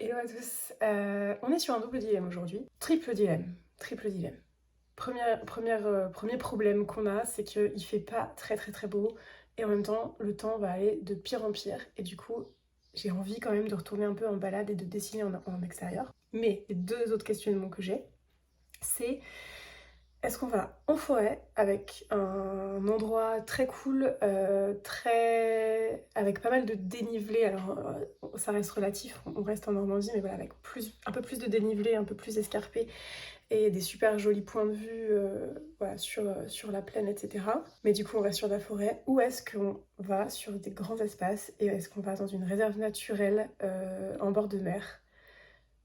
Hello à tous, on est sur un double dilemme aujourd'hui. Triple dilemme. Premier problème qu'on a, c'est qu'il fait pas très beau et en même temps, le temps va aller de pire en pire et du coup, j'ai envie quand même de retourner un peu en balade et de dessiner en extérieur. Mais les deux autres questionnements que j'ai, c'est est-ce qu'on va en forêt avec un endroit très cool, avec pas mal de dénivelé, alors ça reste relatif, on reste en Normandie, mais voilà, avec un peu plus de dénivelé, un peu plus escarpé, et des super jolis points de vue voilà, sur la plaine, etc. Mais du coup, on reste sur la forêt. Ou est-ce qu'on va sur des grands espaces et est-ce qu'on va dans une réserve naturelle en bord de mer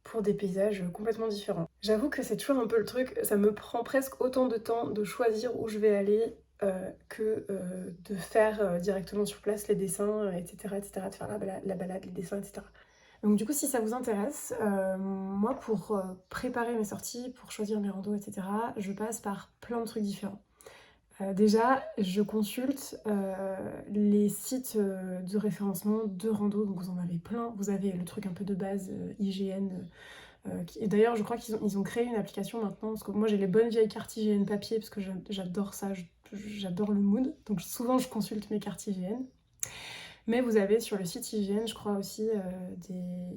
pour des paysages complètement différents. J'avoue que c'est toujours un peu le truc, ça me prend presque autant de temps de choisir où je vais aller que de faire directement sur place les dessins, etc., de faire la balade, les dessins, etc. Donc du coup, si ça vous intéresse, moi pour préparer mes sorties, pour choisir mes randos, etc., je passe par plein de trucs différents. Déjà, je consulte les sites de référencement de rando, donc vous en avez plein. Vous avez le truc un peu de base, IGN. Et d'ailleurs, je crois qu'ils ont créé une application maintenant, parce que moi j'ai les bonnes vieilles cartes IGN papier, parce que j'adore ça, j'adore le mood. Donc souvent je consulte mes cartes IGN. Mais vous avez sur le site IGN, je crois aussi,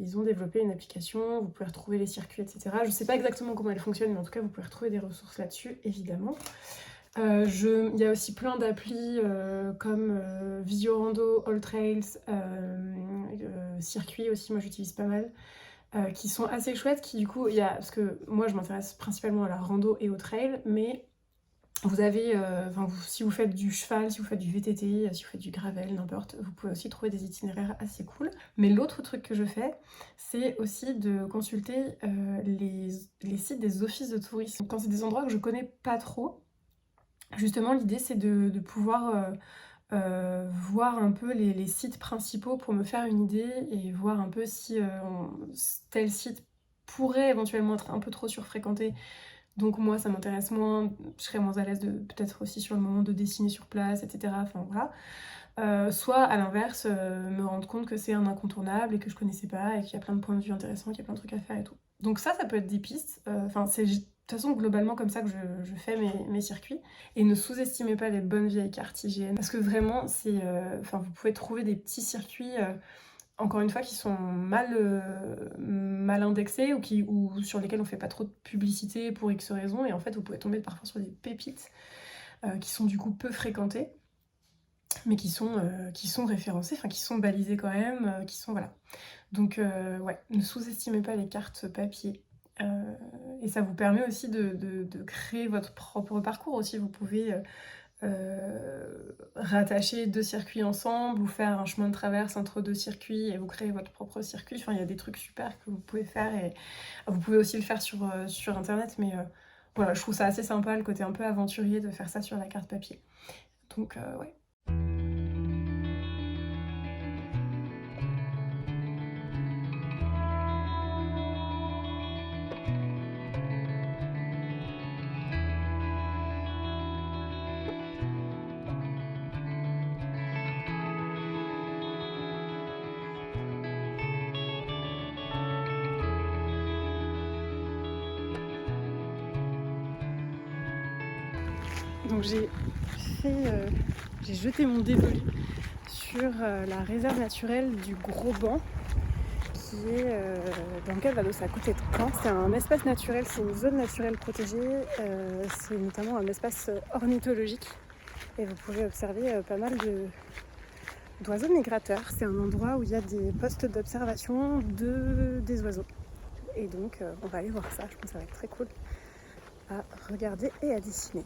ils ont développé une application, vous pouvez retrouver les circuits, etc. Je sais pas exactement comment elle fonctionne, mais en tout cas vous pouvez retrouver des ressources là-dessus, évidemment. Il y a aussi plein d'applis comme Visiorando, AllTrails, Circuit aussi, moi j'utilise pas mal, qui sont assez chouettes, qui du coup, parce que moi je m'intéresse principalement à la rando et au trail, mais vous avez, si vous faites du cheval, si vous faites du VTT, si vous faites du gravel, n'importe, vous pouvez aussi trouver des itinéraires assez cool. Mais l'autre truc que je fais, c'est aussi de consulter les sites des offices de tourisme. Quand c'est des endroits que je connais pas trop, justement, l'idée, c'est de pouvoir voir un peu les sites principaux pour me faire une idée et voir un peu si tel site pourrait éventuellement être un peu trop surfréquenté. Donc moi, ça m'intéresse moins, je serais moins à l'aise de peut-être aussi sur le moment de dessiner sur place, etc. Enfin voilà. Soit à l'inverse, me rendre compte que c'est un incontournable et que je connaissais pas et qu'il y a plein de points de vue intéressants, qu'il y a plein de trucs à faire et tout. Donc ça peut être des pistes. Enfin, c'est de toute façon globalement comme ça que je fais mes circuits. Et ne sous-estimez pas les bonnes vieilles cartes IGN. Parce que vraiment, vous pouvez trouver des petits circuits, encore une fois, qui sont mal indexés ou sur lesquels on fait pas trop de publicité pour X raisons. Et en fait, vous pouvez tomber parfois sur des pépites qui sont du coup peu fréquentées, mais qui sont référencés, enfin qui sont balisés quand même, qui sont voilà. Donc ouais, ne sous-estimez pas les cartes papier. Et ça vous permet aussi de créer votre propre parcours aussi. Vous pouvez rattacher deux circuits ensemble ou faire un chemin de traverse entre deux circuits et vous créez votre propre circuit. Enfin, il y a des trucs super que vous pouvez faire et vous pouvez aussi le faire sur internet, mais voilà, je trouve ça assez sympa le côté un peu aventurier de faire ça sur la carte papier. Donc ouais. Donc j'ai jeté mon dévolu sur la réserve naturelle du Gros Banc, qui est dans le Calvados, à côté de Caen. C'est un espace naturel, c'est une zone naturelle protégée, c'est notamment un espace ornithologique et vous pouvez observer pas mal d'oiseaux migrateurs. C'est un endroit où il y a des postes d'observation des oiseaux. Et donc on va aller voir ça, je pense que ça va être très cool à regarder et à dessiner.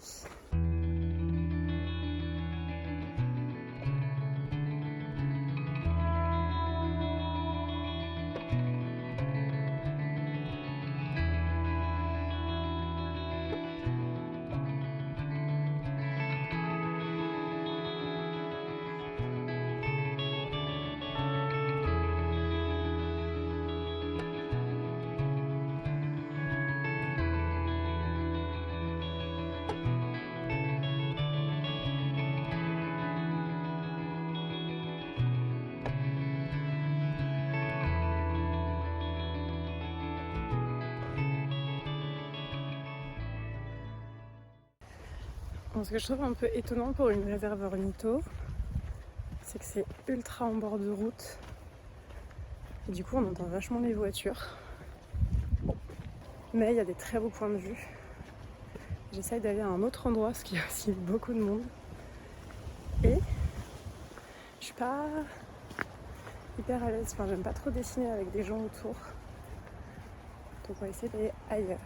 Alors, ce que je trouve un peu étonnant pour une réserve ornitho, c'est que c'est ultra en bord de route. Et du coup, on entend vachement les voitures. Mais il y a des très beaux points de vue. J'essaye d'aller à un autre endroit parce qu'il y a aussi beaucoup de monde. Et je suis pas hyper à l'aise. Enfin, j'aime pas trop dessiner avec des gens autour. Donc on va essayer d'aller ailleurs.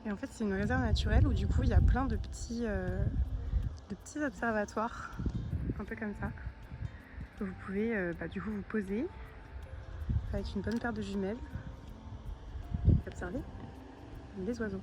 Et en fait, c'est une réserve naturelle où du coup, il y a plein de petits observatoires, un peu comme ça. Où vous pouvez du coup vous poser avec une bonne paire de jumelles et observer les oiseaux.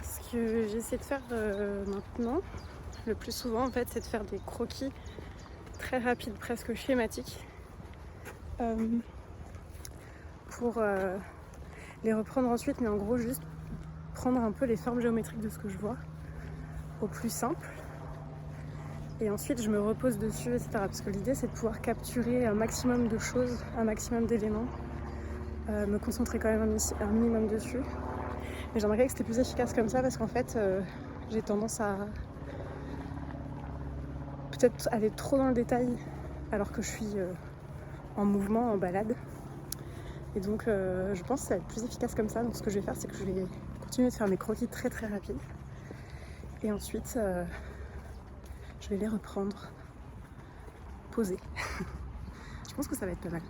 Ce que j'essaie de faire maintenant, le plus souvent en fait, c'est de faire des croquis très rapides, presque schématiques, pour les reprendre ensuite, mais en gros juste prendre un peu les formes géométriques de ce que je vois au plus simple. Et ensuite je me repose dessus, etc. Parce que l'idée c'est de pouvoir capturer un maximum de choses, un maximum d'éléments, me concentrer quand même un minimum dessus. Mais j'aimerais que c'était plus efficace comme ça parce qu'en fait j'ai tendance à peut-être aller trop dans le détail alors que je suis en mouvement, en balade. Et donc je pense que ça va être plus efficace comme ça. Donc ce que je vais faire, c'est que je vais continuer de faire mes croquis très très rapides. Et ensuite je vais les reprendre, poser. Je pense que ça va être pas mal.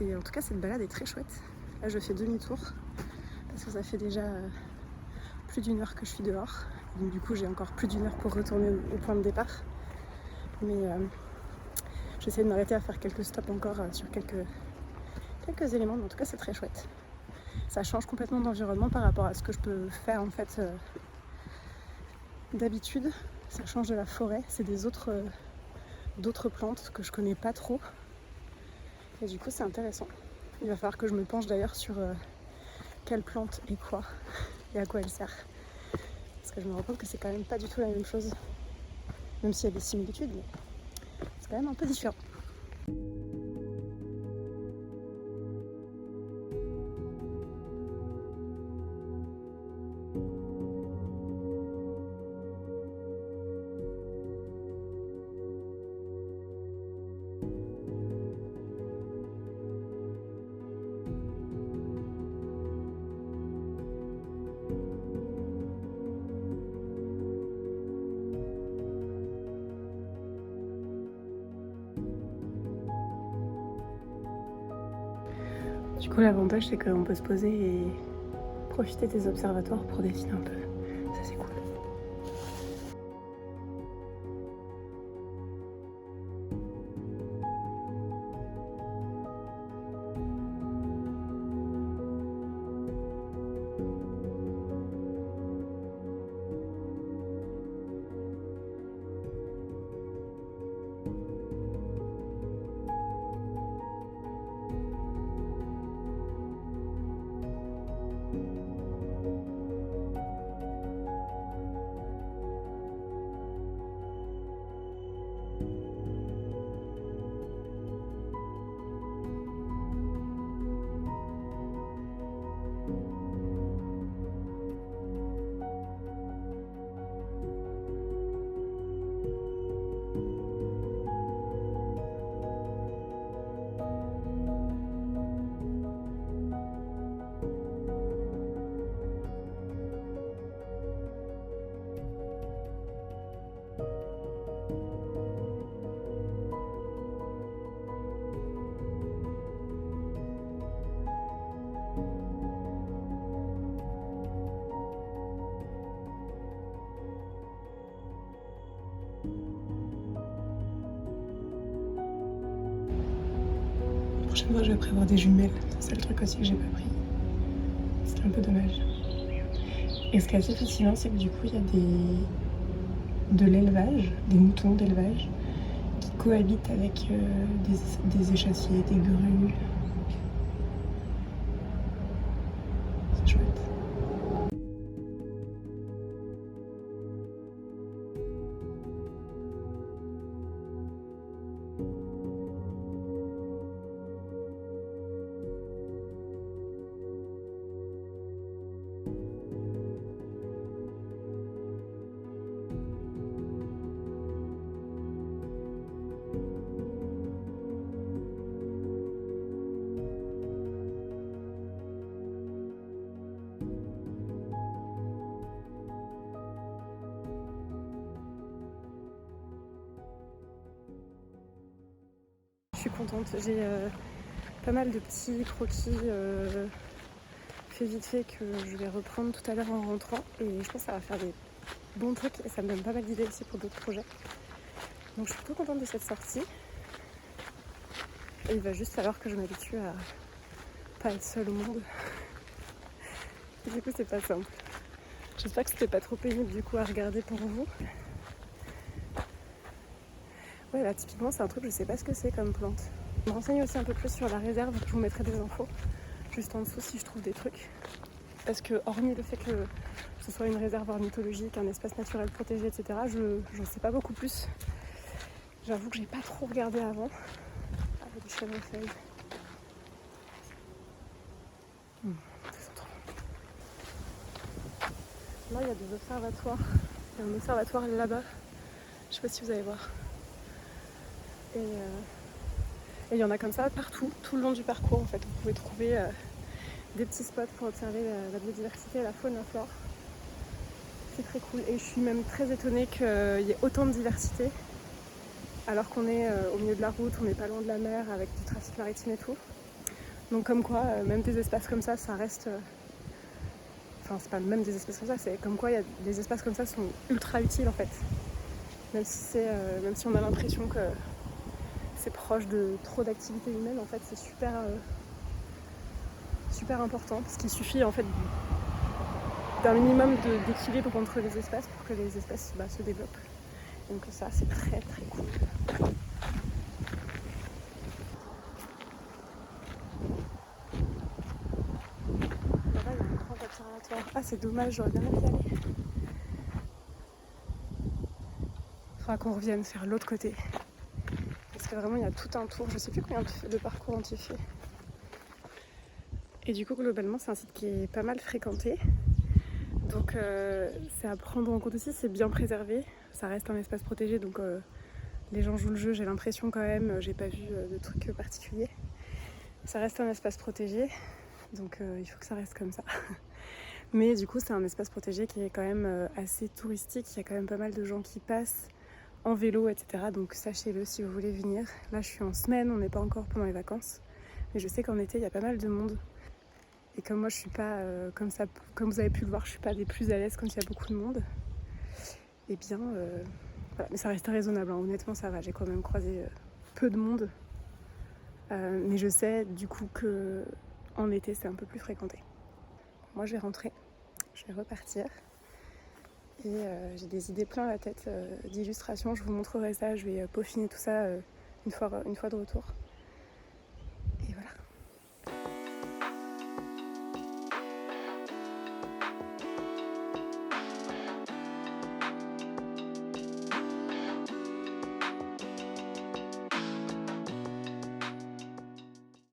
Et en tout cas cette balade est très chouette. Là je fais demi-tour parce que ça fait déjà plus d'une heure que je suis dehors. Donc du coup j'ai encore plus d'une heure pour retourner au point de départ. Mais j'essaie de m'arrêter à faire quelques stops encore sur quelques éléments, mais en tout cas c'est très chouette. Ça change complètement d'environnement par rapport à ce que je peux faire en fait d'habitude. Ça change de la forêt, c'est d'autres plantes que je connais pas trop. Et du coup c'est intéressant. Il va falloir que je me penche d'ailleurs sur quelle plante et quoi, et à quoi elle sert. Parce que je me rends compte que c'est quand même pas du tout la même chose. Même s'il y a des similitudes, mais c'est quand même un peu différent. Du coup, l'avantage, c'est qu'on peut se poser et profiter des observatoires pour dessiner un peu. Ça, c'est cool. prochaine fois, je vais prévoir des jumelles. C'est le truc aussi que j'ai pas pris. C'est un peu dommage. Et ce qui est assez fascinant, c'est que du coup, il y a de l'élevage, des moutons d'élevage, qui cohabitent avec des échassiers, des grues. C'est chouette. Je suis contente, j'ai pas mal de petits croquis fait vite fait que je vais reprendre tout à l'heure en rentrant et je pense que ça va faire des bons trucs et ça me donne pas mal d'idées aussi pour d'autres projets. Donc je suis plutôt contente de cette sortie et il va juste falloir que je m'habitue à pas être seule au monde. Et du coup c'est pas simple. J'espère que c'était pas trop pénible du coup à regarder pour vous. Ouais, là typiquement c'est un truc, je sais pas ce que c'est comme plante. Je me renseigne aussi un peu plus sur la réserve, je vous mettrai des infos juste en dessous si je trouve des trucs. Parce que hormis le fait que ce soit une réserve ornithologique, un espace naturel protégé, etc., je sais pas beaucoup plus. J'avoue que j'ai pas trop regardé avant. Ah, il y a des chèvrefeuilles. C'est trop bon. Là il y a des observatoires. Il y a un observatoire là-bas. Je sais pas si vous allez voir. Et il y en a comme ça partout, tout le long du parcours en fait. Vous pouvez trouver des petits spots pour observer la biodiversité, la faune, la flore. C'est très cool et je suis même très étonnée qu'il y ait autant de diversité alors qu'on est au milieu de la route, on n'est pas loin de la mer avec du trafic maritime et tout. Donc comme quoi, même des espaces comme ça reste... Enfin c'est pas même des espaces comme ça, c'est comme quoi des espaces comme ça sont ultra utiles en fait. Même si on a l'impression que c'est proche de trop d'activités humaines, en fait c'est super important parce qu'il suffit en fait d'un minimum d'équilibre entre les espèces pour que les espèces se développent. Donc ça c'est très très cool. Là-bas il y a un grand observatoire. Ah c'est dommage, j'aurais bien aimé y aller. Faudra qu'on revienne faire l'autre côté. Parce que vraiment il y a tout un tour, je sais plus combien de parcours ont été faits. Et du coup globalement c'est un site qui est pas mal fréquenté. Donc c'est à prendre en compte aussi, c'est bien préservé. Ça reste un espace protégé donc les gens jouent le jeu, j'ai l'impression quand même, j'ai pas vu de trucs particuliers. Ça reste un espace protégé, donc il faut que ça reste comme ça. Mais du coup c'est un espace protégé qui est quand même assez touristique, il y a quand même pas mal de gens qui passent en vélo, etc. Donc sachez-le si vous voulez venir. Là je suis en semaine, on n'est pas encore pendant les vacances, mais je sais qu'en été il y a pas mal de monde. Et comme moi je suis pas comme ça, comme vous avez pu le voir, je suis pas des plus à l'aise quand il y a beaucoup de monde. Et bien voilà, mais ça reste raisonnable, hein. Honnêtement ça va, j'ai quand même croisé peu de monde. Mais je sais du coup que en été c'est un peu plus fréquenté. Moi je vais rentrer, je vais repartir. Et j'ai des idées plein la tête d'illustrations, je vous montrerai ça, je vais peaufiner tout ça une fois de retour.